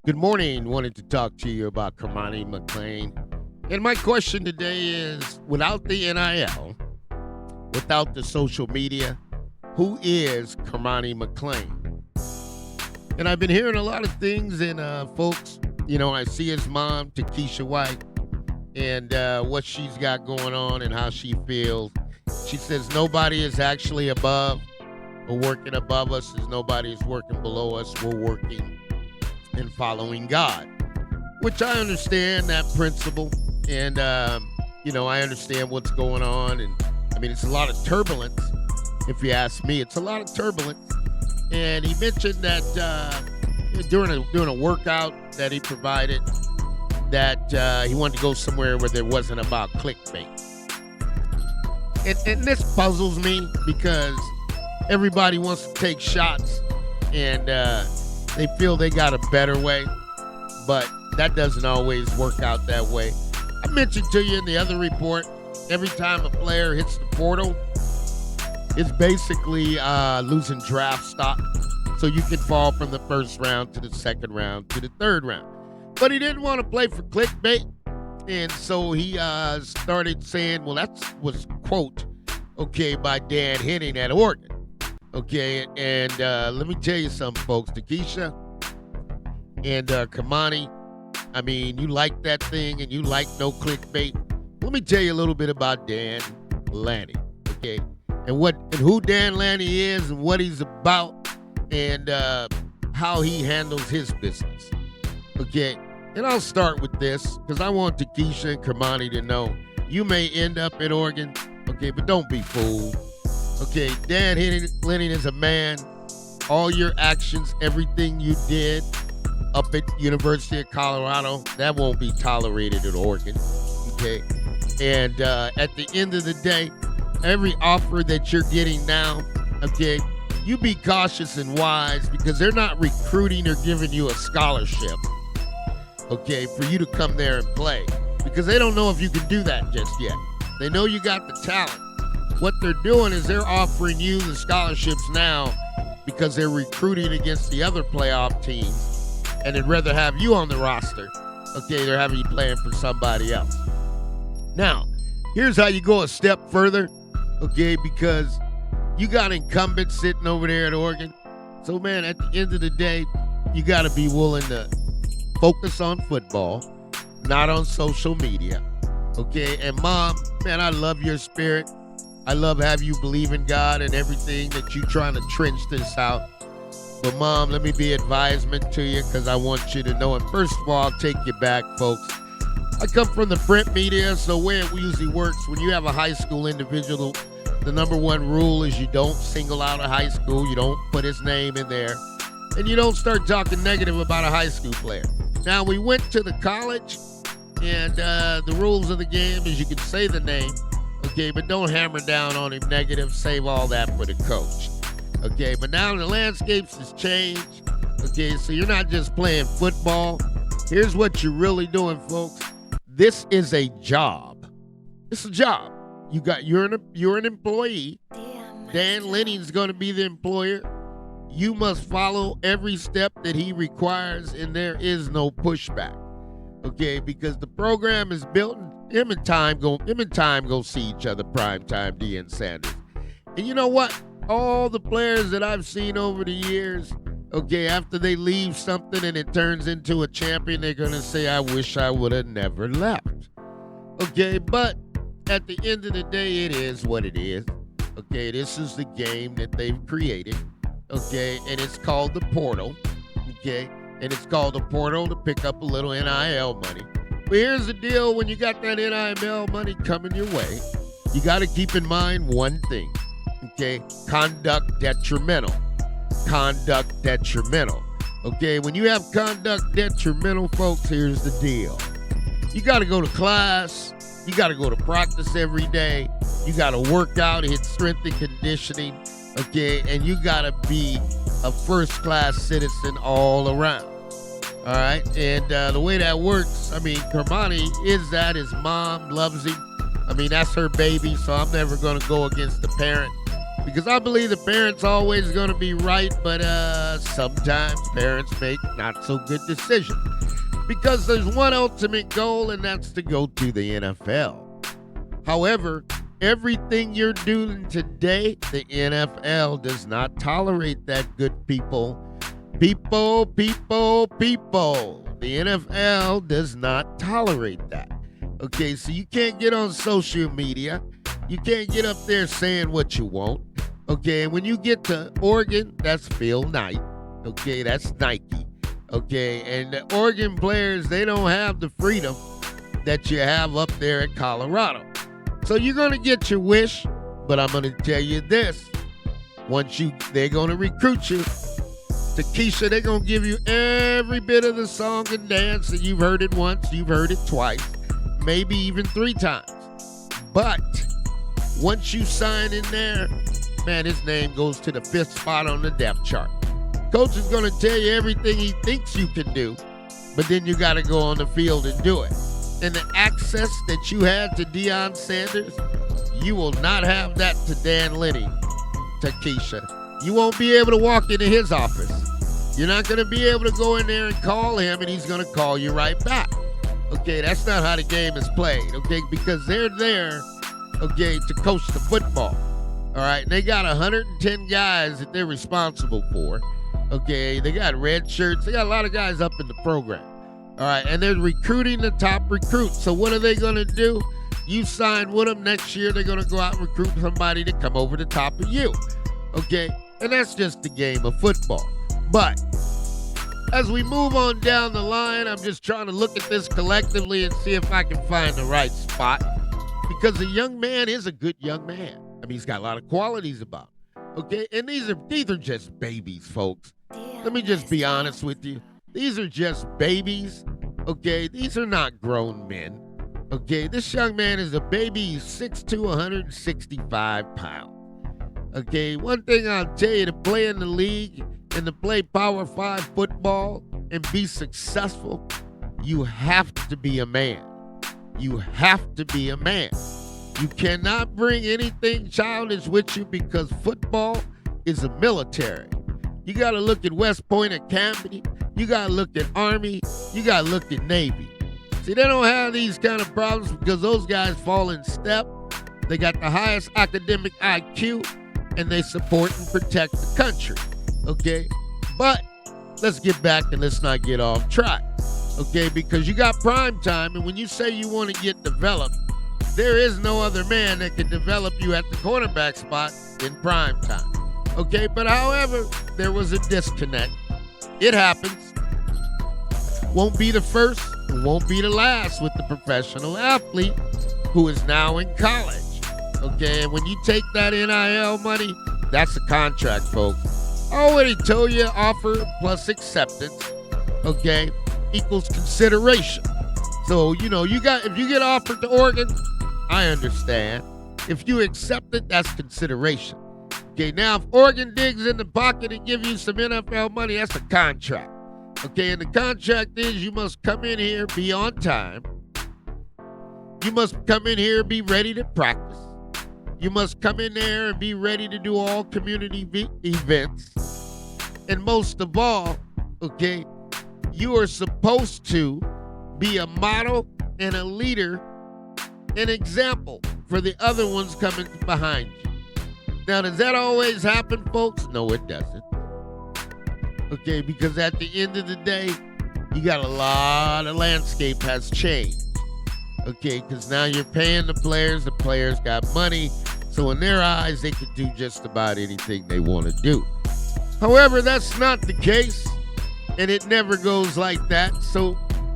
Good morning. Wanted to talk to you about Cormani McClain. And my question today is, without the NIL, without the social media, who is Cormani McClain? And I've been hearing a lot of things, and folks, I see his mom, Tikisha White, and what she's got going on and how she feels. She says nobody is actually above or working above us, as nobody is working below us. We're working and following God, which I understand that principle. And, I understand what's going on. And it's a lot of turbulence. If you ask me, it's a lot of turbulence. And he mentioned that during a workout that he provided, that he wanted to go somewhere where there wasn't about clickbait. And this puzzles me because everybody wants to take shots and they feel they got a better way, but that doesn't always work out that way. I mentioned to you in the other report, every time a player hits the portal, it's basically losing draft stock. So you can fall from the first round to the second round to the third round. But he didn't want to play for clickbait. And so he started saying, well, that was quote, by Dan Henning at Oregon. And let me tell you something, folks. Tikisha and Cormani, you like that thing and you like no clickbait. Let me tell you a little bit about Dan Lanning, and who Dan Lanning is and what he's about and how he handles his business, And I'll start with this because I want Tikisha and Cormani to know you may end up at Oregon, but don't be fooled. Dan Lanning is a man. All your actions, everything you did up at University of Colorado, that won't be tolerated at Oregon. And at the end of the day, every offer that you're getting now, you be cautious and wise because they're not recruiting or giving you a scholarship, for you to come there and play because they don't know if you can do that just yet. They know you got the talent. What they're doing is they're offering you the scholarships now because they're recruiting against the other playoff teams and they'd rather have you on the roster. They're having you playing for somebody else. Now, here's how you go a step further, because you got incumbents sitting over there at Oregon. So, man, at the end of the day, you got to be willing to focus on football, not on social media. And Mom, man, I love your spirit. I love how you believe in God and everything that you trying to trench this out. But Mom, let me be advisement to you because I want you to know. And first of all, I'll take you back, folks. I come from the print media, so the way it usually works, when you have a high school individual, the number one rule is you don't single out a high school. You don't put his name in there. And you don't start talking negative about a high school player. Now, we went to the college, and the rules of the game is you can say the name, but don't hammer down on him negative. Save all that for the coach. But now the landscapes has changed. So you're not just playing football. Here's what you're really doing, folks. This is a job. It's a job. You're an employee. Dan Lanning's going to be the employer. You must follow every step that he requires, and there is no pushback. Because the program is built. Him and time go see each other prime time, Deion Sanders. And you know what? All the players that I've seen over the years, after they leave something and it turns into a champion, they're going to say, I wish I would have never left. But at the end of the day, it is what it is. This is the game that they've created. And it's called the portal. And it's called the portal to pick up a little NIL money. But here's the deal, when you got that NIL money coming your way, you got to keep in mind one thing, Conduct detrimental. Conduct detrimental. When you have conduct detrimental, folks, here's the deal. You got to go to class. You got to go to practice every day. You got to work out, hit strength and conditioning, and you got to be a first-class citizen all around. All right, and the way that works, Cormani is that. His mom loves him. That's her baby, so I'm never going to go against the parent. Because I believe the parents always going to be right, but sometimes parents make not so good decisions. Because there's one ultimate goal, and that's to go to the NFL. However, everything you're doing today, the NFL does not tolerate that, good people. People. The NFL does not tolerate that. Okay, so you can't get on social media. You can't get up there saying what you want. Okay, and when you get to Oregon, that's Phil Knight. Okay, that's Nike. Okay, and the Oregon players, they don't have the freedom that you have up there in Colorado. So you're going to get your wish, but I'm going to tell you this. They're going to recruit you. Tikisha, they're going to give you every bit of the song and dance, and you've heard it once, you've heard it twice, maybe even 3 times. But once you sign in there, man, his name goes to the 5th spot on the depth chart. Coach is going to tell you everything he thinks you can do, but then you got to go on the field and do it. And the access that you had to Deion Sanders, you will not have that to Dan Linney, Tikisha. You won't be able to walk into his office. You're not going to be able to go in there and call him, and he's going to call you right back. Okay, that's not how the game is played, okay, because they're there, okay, to coach the football. All right, and they got 110 guys that they're responsible for. Okay, they got red shirts. They got a lot of guys up in the program. All right, and they're recruiting the top recruits. So what are they going to do? You sign with them next year. They're going to go out and recruit somebody to come over the top of you. Okay, and that's just the game of football. But as we move on down the line, I'm just trying to look at this collectively and see if I can find the right spot. Because the young man is a good young man. I mean, he's got a lot of qualities about him. Okay, and these are just babies, folks. Let me just be honest with you. These are just babies, okay? These are not grown men, okay? This young man is a baby. He's 6'2", 165 pounds, okay? One thing I'll tell you, to play in the league and to play Power-5 football and be successful, you have to be a man. You have to be a man. You cannot bring anything childish with you because football is a military. You got to look at West Point Academy. You got to look at Army. You got to look at Navy. See, they don't have these kind of problems because those guys fall in step. They got the highest academic IQ, and they support and protect the country, okay? But let's get back and let's not get off track, okay? Because you got prime time, and when you say you want to get developed, there is no other man that can develop you at the cornerback spot in prime time, okay? But however, there was a disconnect. It happens. Won't be the first, won't be the last with the professional athlete who is now in college. Okay, and when you take that NIL money, that's a contract, folks. I already told you, offer plus acceptance, okay, equals consideration. So, if you get offered to Oregon, I understand. If you accept it, that's consideration. Okay, now if Oregon digs in the pocket and give you some NFL money, that's a contract. Okay, and the contract is you must come in here, be on time. You must come in here and be ready to practice. You must come in there and be ready to do all community events. And most of all, okay, you are supposed to be a model and a leader, an example for the other ones coming behind you. Now, does that always happen, folks? No, it doesn't. Okay, because at the end of the day, you got a lot of landscape has changed. Okay, because now you're paying the players got money, so in their eyes, they can do just about anything they want to do. However, that's not the case, and it never goes like that. So,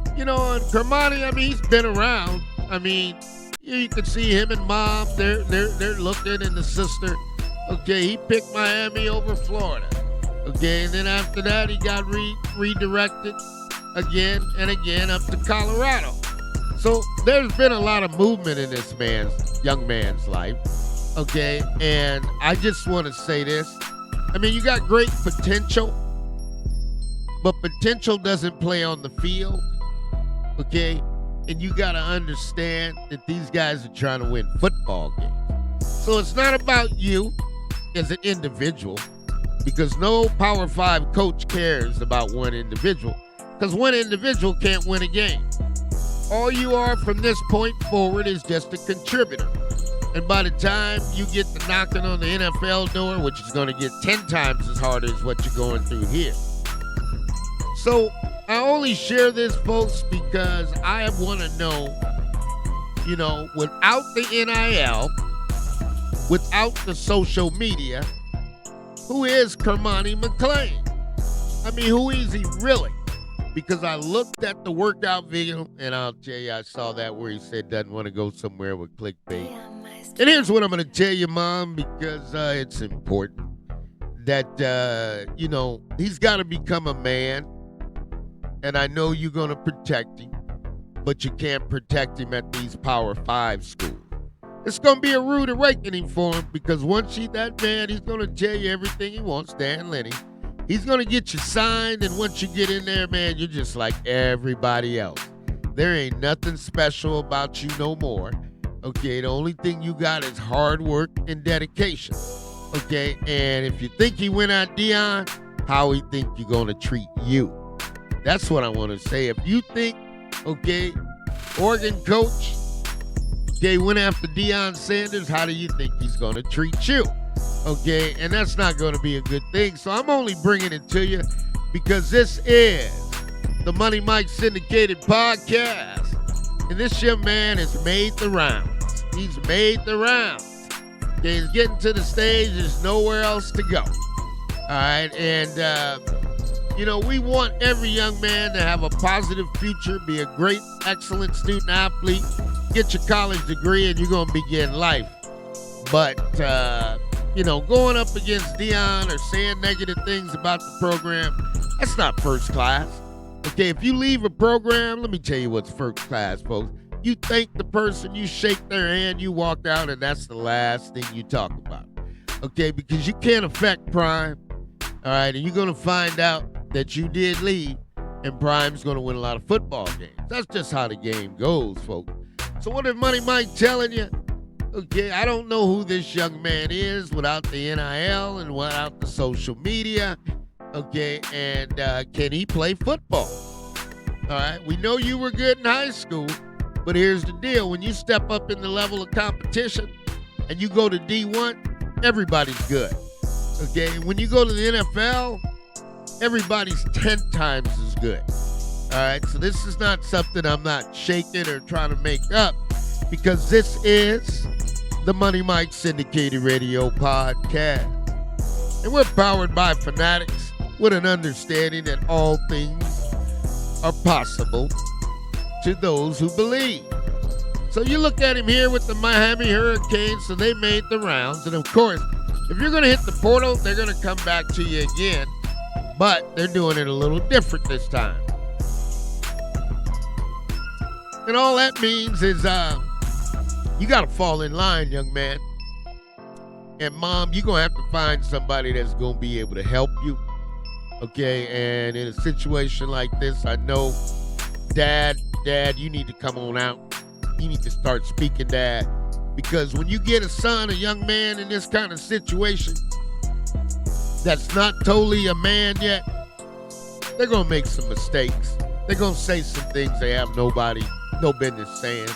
on Cormani, I mean, he's been around. I mean, you can see him and Mom, they're looking, and the sister. Okay, he picked Miami over Florida. Okay, and then after that, he got redirected again and again up to Colorado. So there's been a lot of movement in this young man's life. Okay, and I just want to say this. I mean, you got great potential, but potential doesn't play on the field. Okay, and you got to understand that these guys are trying to win football games. So it's not about you. as an individual, because no Power 5 coach cares about one individual, because one individual can't win a game. All you are from this point forward is just a contributor. And by the time you get to knocking on the NFL door, which is going to get 10 times as hard as what you're going through here. So I only share this, folks, because I want to know, without the NIL, without the social media, who is Cormani McClain? I mean, who is he really? Because I looked at the workout video, and I'll tell you, I saw that where he said doesn't want to go somewhere with clickbait. And here's what I'm going to tell you, Mom, because it's important that, he's got to become a man. And I know you're going to protect him, but you can't protect him at these Power 5 schools. It's going to be a rude awakening for him, because once he's that man, he's going to tell you everything he wants, Dan Lenny. He's going to get you signed, and once you get in there, man, you're just like everybody else. There ain't nothing special about you no more. Okay, the only thing you got is hard work and dedication. Okay, and if you think he went at Deion, how he think you're going to treat you? That's what I want to say. If you think, Oregon coach, went after Deion Sanders, how do you think he's going to treat you? Okay, and that's not going to be a good thing. So I'm only bringing it to you because this is the Money Mike Syndicated Podcast. And this young man has made the rounds. He's made the rounds. Okay, he's getting to the stage. There's nowhere else to go. All right, and, we want every young man to have a positive future, be a great, excellent student athlete, get your college degree, and you're going to begin life. But, going up against Deion or saying negative things about the program, that's not first class. Okay, if you leave a program, let me tell you what's first class, folks. You thank the person, you shake their hand, you walk out, and that's the last thing you talk about. Okay, because you can't affect Prime, all right, and you're going to find out that you did leave, and Prime's going to win a lot of football games. That's just how the game goes, folks. So what is Money Mike telling you? Okay, I don't know who this young man is without the NIL and without the social media. Okay, and can he play football? All right, we know you were good in high school, but here's the deal. When you step up in the level of competition and you go to D1, everybody's good. Okay, when you go to the NFL, everybody's 10 times as good. All right, so this is not something I'm not shaking or trying to make up, because this is the Money Mike Syndicated Radio Podcast. And we're powered by fanatics with an understanding that all things are possible to those who believe. So you look at him here with the Miami Hurricanes, so they made the rounds. And of course, if you're going to hit the portal, they're going to come back to you again. But they're doing it a little different this time. And all that means is you got to fall in line, young man. And Mom, you're going to have to find somebody that's going to be able to help you. Okay, and in a situation like this, I know, Dad, you need to come on out. You need to start speaking, Dad. Because when you get a son, a young man in this kind of situation that's not totally a man yet, they're going to make some mistakes. They're going to say some things they have no business saying.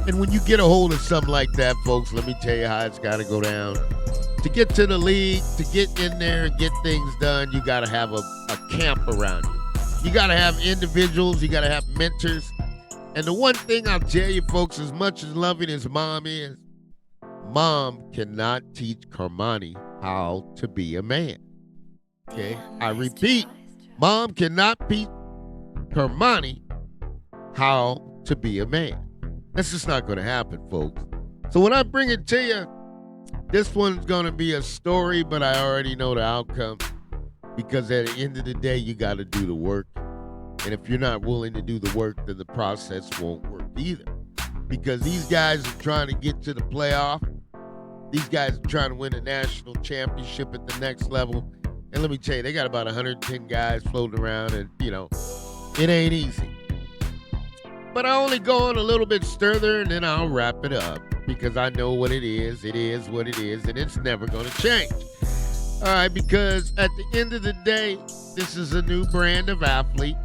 And when you get a hold of something like that, folks, let me tell you how it's got to go down. To get to the league, to get in there and get things done, you got to have a camp around you. You got to have individuals. You got to have mentors. And the one thing I'll tell you, folks, as much as loving his mom is, Mom cannot teach Cormani how to be a man. Okay? I repeat, Mom cannot teach Cormani how to be a man. That's just not going to happen, folks. So when I bring it to you, this one's going to be a story, but I already know the outcome, because at the end of the day, you got to do the work. And if you're not willing to do the work, then the process won't work either. Because these guys are trying to get to the playoff. These guys are trying to win a national championship at the next level. And let me tell you, they got about 110 guys floating around, and, it ain't easy. But I only go on a little bit further, and then I'll wrap it up. because I know what it is. It is what it is, and it's never going to change. All right, because at the end of the day, this is a new brand of athlete.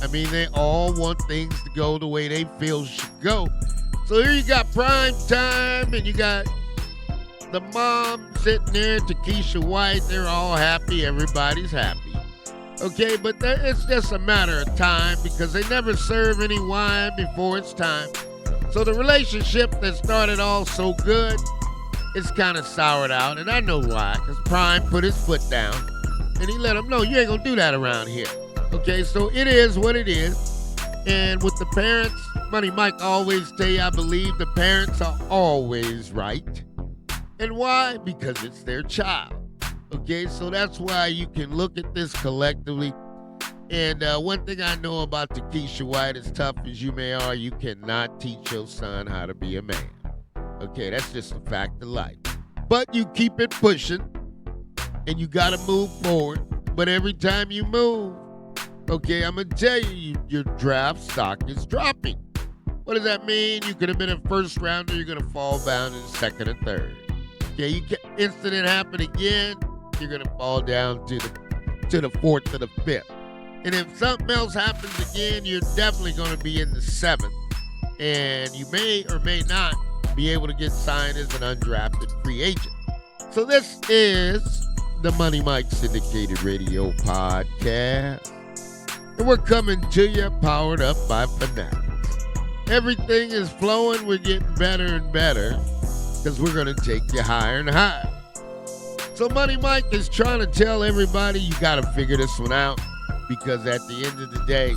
I mean, they all want things to go the way they feel should go. So here you got prime time, and you got the mom sitting there, Tikisha White. They're all happy. Everybody's happy. Okay, but it's just a matter of time because they never serve any wine before it's time. So the relationship that started all so good, it's kind of soured out. And I know why, because Prime put his foot down, and he let him know, you ain't going to do that around here. Okay, so it is what it is. And with the parents, Money Mike always tell you, I believe the parents are always right. And why? Because it's their child. Okay, so that's why you can look at this collectively. And one thing I know about Tikisha White, as tough as you may are, you cannot teach your son how to be a man. Okay, that's just a fact of life. But you keep it pushing, and you got to move forward. But every time you move, okay, I'm going to tell you, your draft stock is dropping. What does that mean? You could have been a first rounder, you're going to fall down in second and third. Okay, incident happen again, you're going to fall down to the fourth or the fifth. And if something else happens again, you're definitely going to be in the seventh. And you may or may not be able to get signed as an undrafted free agent. So this is the Money Mike Syndicated Radio Podcast. And we're coming to you powered up by Fanatics. Everything is flowing. We're getting better and better because we're going to take you higher and higher. So Money Mike is trying to tell everybody you got to figure this one out because at the end of the day,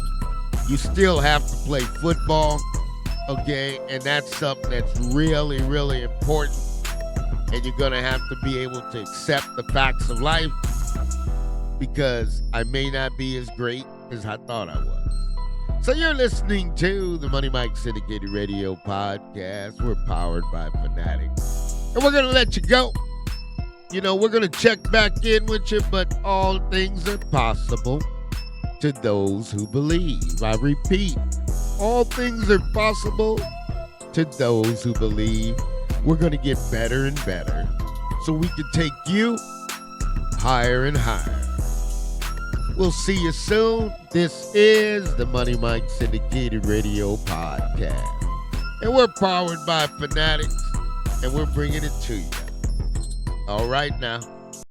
you still have to play football, okay? And that's something that's really, really important. And you're going to have to be able to accept the facts of life because I may not be as great as I thought I was. So you're listening to the Money Mike Syndicated Radio Podcast. We're powered by Fanatics. And we're going to let you go. You know, we're going to check back in with you, but all things are possible to those who believe. I repeat, all things are possible to those who believe. We're going to get better and better so we can take you higher and higher. We'll see you soon. This is the Money Mike Syndicated Radio Podcast. And we're powered by Fanatics, and we're bringing it to you. All right now.